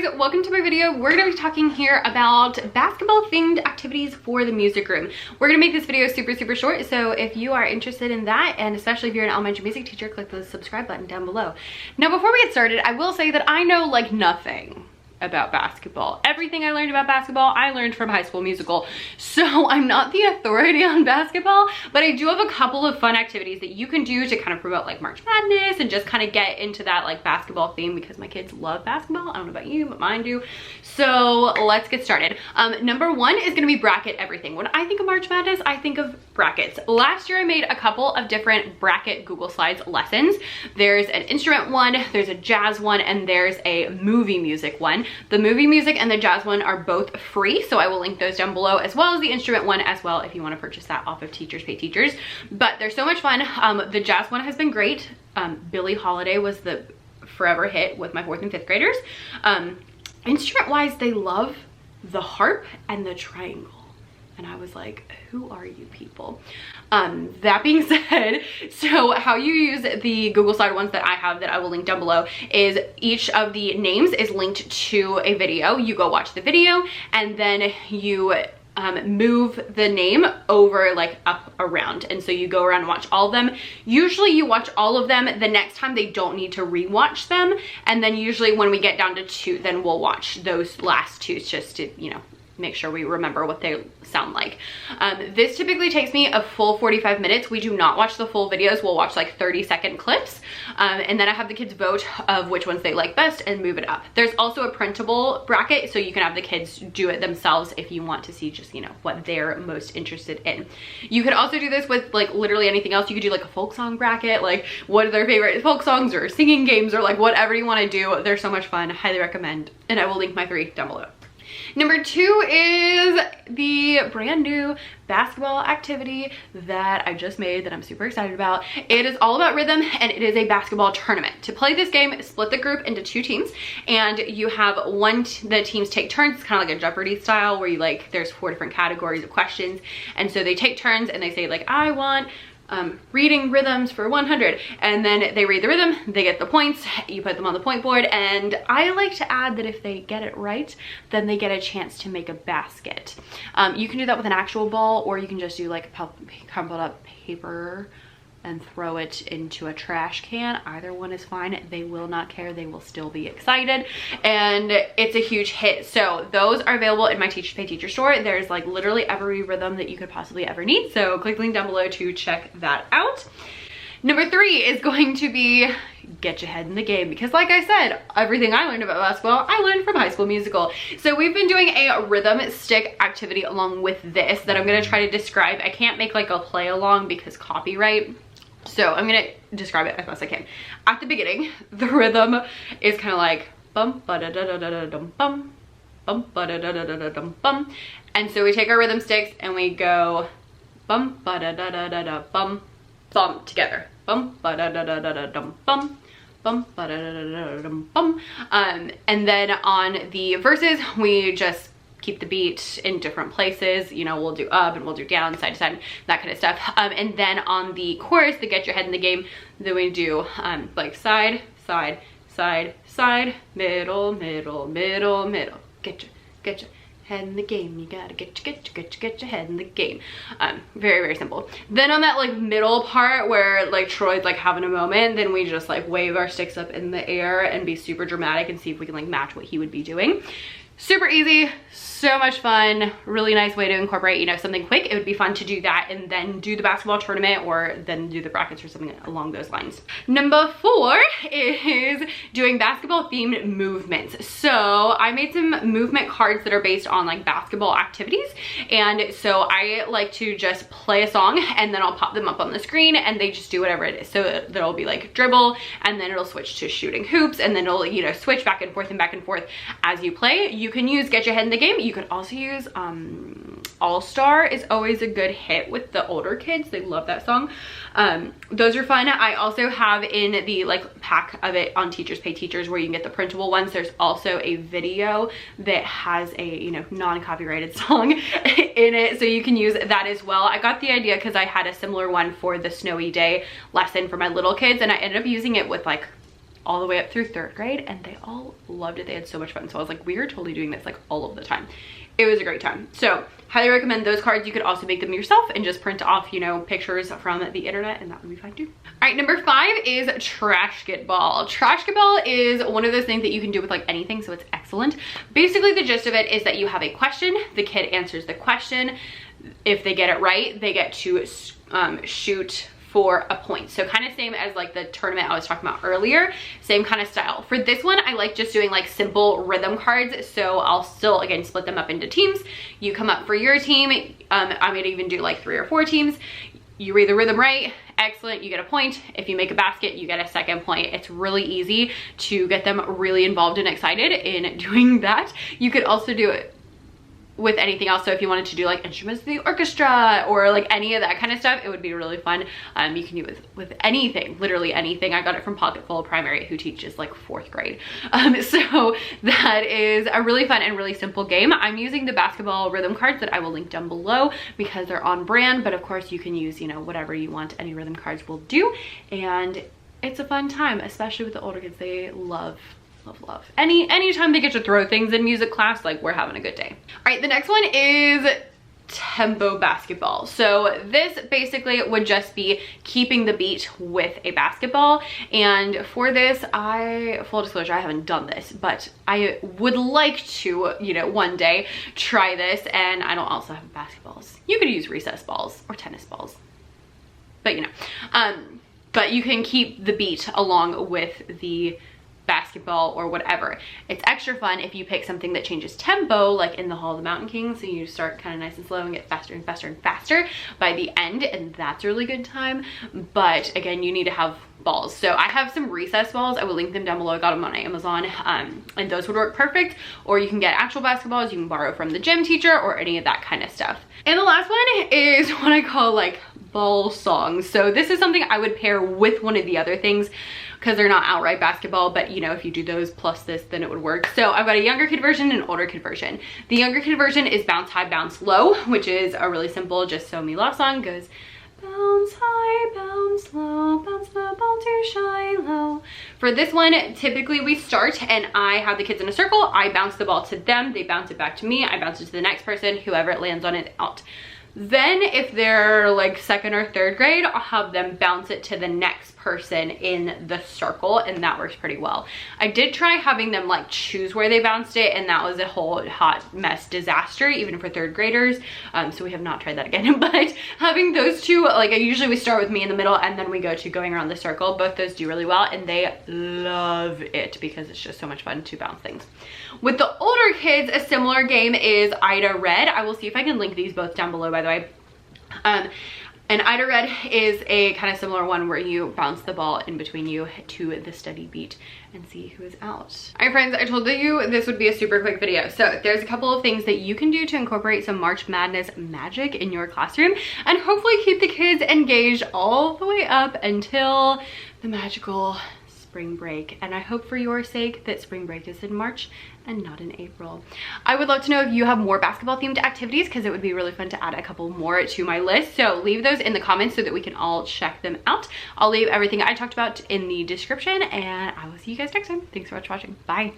guys, welcome to my video. We're gonna be talking here about basketball themed activities for the music room. We're gonna make this video super short, so if you are interested in that, and especially if you're an elementary music teacher, click the subscribe button down below. Now before we get started, I will say that I know like nothing about basketball. Everything I learned about basketball, I learned from High School Musical. So I'm not the authority on basketball, but I do have a couple of fun activities that you can do to kind of promote like March Madness and just kind of get into that like basketball theme, because my kids love basketball. I don't know about you, but mine do. So let's get started. Number one is gonna be bracket everything. When I think of March Madness, I think of brackets. Last year I made a couple of different bracket Google Slides lessons. There's an instrument one, there's a jazz one, and there's a movie music one. The movie music and the jazz one are both free, so I will link those down below, as well as the instrument one as well if you want to purchase that off of Teachers Pay Teachers. But they're so much fun. The jazz one has been great. Billie Holiday was the forever hit with my 4th and 5th graders. Instrument wise, they love the harp and the triangle. And I was like, who are you people? That being said, so how you use the Google Slide ones that I have that I will link down below is each of the names is linked to a video. You go watch the video and then you move the name over like up around, and so you go around and watch all of them. Usually you watch all of them, the next time they don't need to rewatch them, and then usually when we get down to 2, then we'll watch those last 2 just to, you know, make sure we remember what they sound like. This typically takes me a full 45 minutes. We do not watch the full videos. We'll watch like 30-second clips. And then I have the kids vote of which ones they like best and move it up. There's also a printable bracket, so you can have the kids do it themselves if you want to see just, you know, what they're most interested in. You could also do this with like literally anything else. You could do like a folk song bracket, like what are their favorite folk songs or singing games or like whatever you want to do. They're so much fun. Highly recommend. And I will link my 3 down below. Number 2 is the brand new basketball activity that I just made that I'm super excited about. It is all about rhythm, and it is a basketball tournament. To play this game, split the group into 2 teams, and you have the teams take turns. It's kind of like a Jeopardy style where you like, there's 4 different categories of questions, and so they take turns and they say like, I want reading rhythms for 100, and then they read the rhythm, they get the points, you put them on the point board, and I like to add that if they get it right, then they get a chance to make a basket. You can do that with an actual ball, or you can just do like crumpled up paper and throw it into a trash can. Either one is fine. They will not care. They will still be excited, and it's a huge hit. So those are available in my Teachers Pay Teacher store. There's like literally every rhythm that you could possibly ever need, so click the link down below to check that out. Number 3 is going to be get your head in the game, because like I said, everything I learned about basketball, I learned from High School Musical. So we've been doing a rhythm stick activity along with this that I'm gonna try to describe. I can't make like a play along because copyright. So I'm gonna describe it as best I can. At the beginning, the rhythm is kind of like bum ba da da da da da dum bum bum ba da da da da da dum bum, and so we take our rhythm sticks and we go bum ba da da da da da bum bum together, bum ba da da da da da dum bum bum ba da da da da dum bum, and then on the verses we just keep the beat in different places. You know, we'll do up and we'll do down, side to side, that kind of stuff. And then on the chorus, the get your head in the game, then we do like side, side, side, side, middle, middle, middle, middle. Get your head in the game. You gotta get your head in the game. Very simple. Then on that like middle part where like Troy's like having a moment, then we just like wave our sticks up in the air and be super dramatic and see if we can like match what he would be doing. Super easy, so much fun, really nice way to incorporate, you know, something quick. It would be fun to do that and then do the basketball tournament, or then do the brackets or something along those lines. Number 4 is doing basketball themed movements. So I made some movement cards that are based on like basketball activities, and so I like to just play a song and then I'll pop them up on the screen and they just do whatever it is. So there'll be like dribble, and then it'll switch to shooting hoops, and then it'll, you know, switch back and forth as you play. You can use get your head in the game. You could also use All-Star is always a good hit with the older kids. They love that song. Those are fun. I also have in the like pack of it on Teachers Pay Teachers where you can get the printable ones. There's also a video that has a, you know, non-copyrighted song in it, so you can use that as well. I got the idea because I had a similar one for the snowy day lesson for my little kids, and I ended up using it with like all the way up through 3rd grade, and they all loved it. They had so much fun. So I was like, we are totally doing this like all of the time. It was a great time. So highly recommend those cards. You could also make them yourself and just print off, you know, pictures from the internet, and that would be fine too. All right, number 5 is Trashketball. Trashketball is one of those things that you can do with like anything, so it's excellent. Basically, the gist of it is that you have a question. The kid answers the question. If they get it right, they get to shoot for a point. So kind of same as like the tournament I was talking about earlier, same kind of style. For this one, I like just doing like simple rhythm cards. So I'll still, again, split them up into teams. You come up for your team. I'm gonna even do like 3 or 4 teams. You read the rhythm right, excellent, you get a point. If you make a basket, you get a 2nd point. It's really easy to get them really involved and excited in doing that. You could also do it with anything else. So if you wanted to do like instruments of the orchestra or like any of that kind of stuff, it would be really fun. You can do it with anything, literally anything. I got it from Pocketful Primary, who teaches like 4th grade. So that is a really fun and really simple game. I'm using the basketball rhythm cards that I will link down below because they're on brand, but of course you can use, you know, whatever you want. Any rhythm cards will do. And it's a fun time, especially with the older kids. They love anytime they get to throw things in music class, like we're having a good day. All right, the next one is tempo basketball. So this basically would just be keeping the beat with a basketball. And for this, full disclosure, I haven't done this, but I would like to, you know, one day try this. And I don't also have basketballs. You could use recess balls or tennis balls, but you know, but you can keep the beat along with the basketball or whatever. It's extra fun if you pick something that changes tempo, like in the Hall of the Mountain King. So you start kind of nice and slow and get faster and faster and faster by the end, and that's a really good time. But again, you need to have balls. So I have some recess balls. I will link them down below. I got them on Amazon, and those would work perfect. Or you can get actual basketballs. You can borrow from the gym teacher or any of that kind of stuff. And the last one is what I call like ball songs. So this is something I would pair with one of the other things, because they're not outright basketball, but you know, if you do those plus this, then it would work. So I've got a younger kid version and an older kid version. The younger kid version is Bounce High, Bounce Low, which is a really simple just so me love song. Goes bounce high, bounce low, bounce low, bounce your shy low. For this one, typically we start and I have the kids in a circle. I bounce the ball to them, they bounce it back to me, I bounce it to the next person, whoever it lands on it out. Then if they're like 2nd or 3rd grade, I'll have them bounce it to the next person in the circle, and that works pretty well. I did try having them like choose where they bounced it, and that was a whole hot mess disaster, even for 3rd graders. So we have not tried that again. But having those two, like usually we start with me in the middle and then we go to going around the circle. Both those do really well, and they love it because it's just so much fun to bounce things. With the older kids, a similar game is Ida Red. I will see if I can link these both down below, by the way. And Ida Red is a kind of similar one where you bounce the ball in between you to the steady beat and see who is out. All right, friends, I told you this would be a super quick video. So there's a couple of things that you can do to incorporate some March Madness magic in your classroom and hopefully keep the kids engaged all the way up until the magical spring break. And I hope for your sake that spring break is in March and not in April. I would love to know if you have more basketball themed activities, because it would be really fun to add a couple more to my list. So leave those in the comments so that we can all check them out. I'll leave everything I talked about in the description, and I will see you guys next time. Thanks so much for watching. Bye.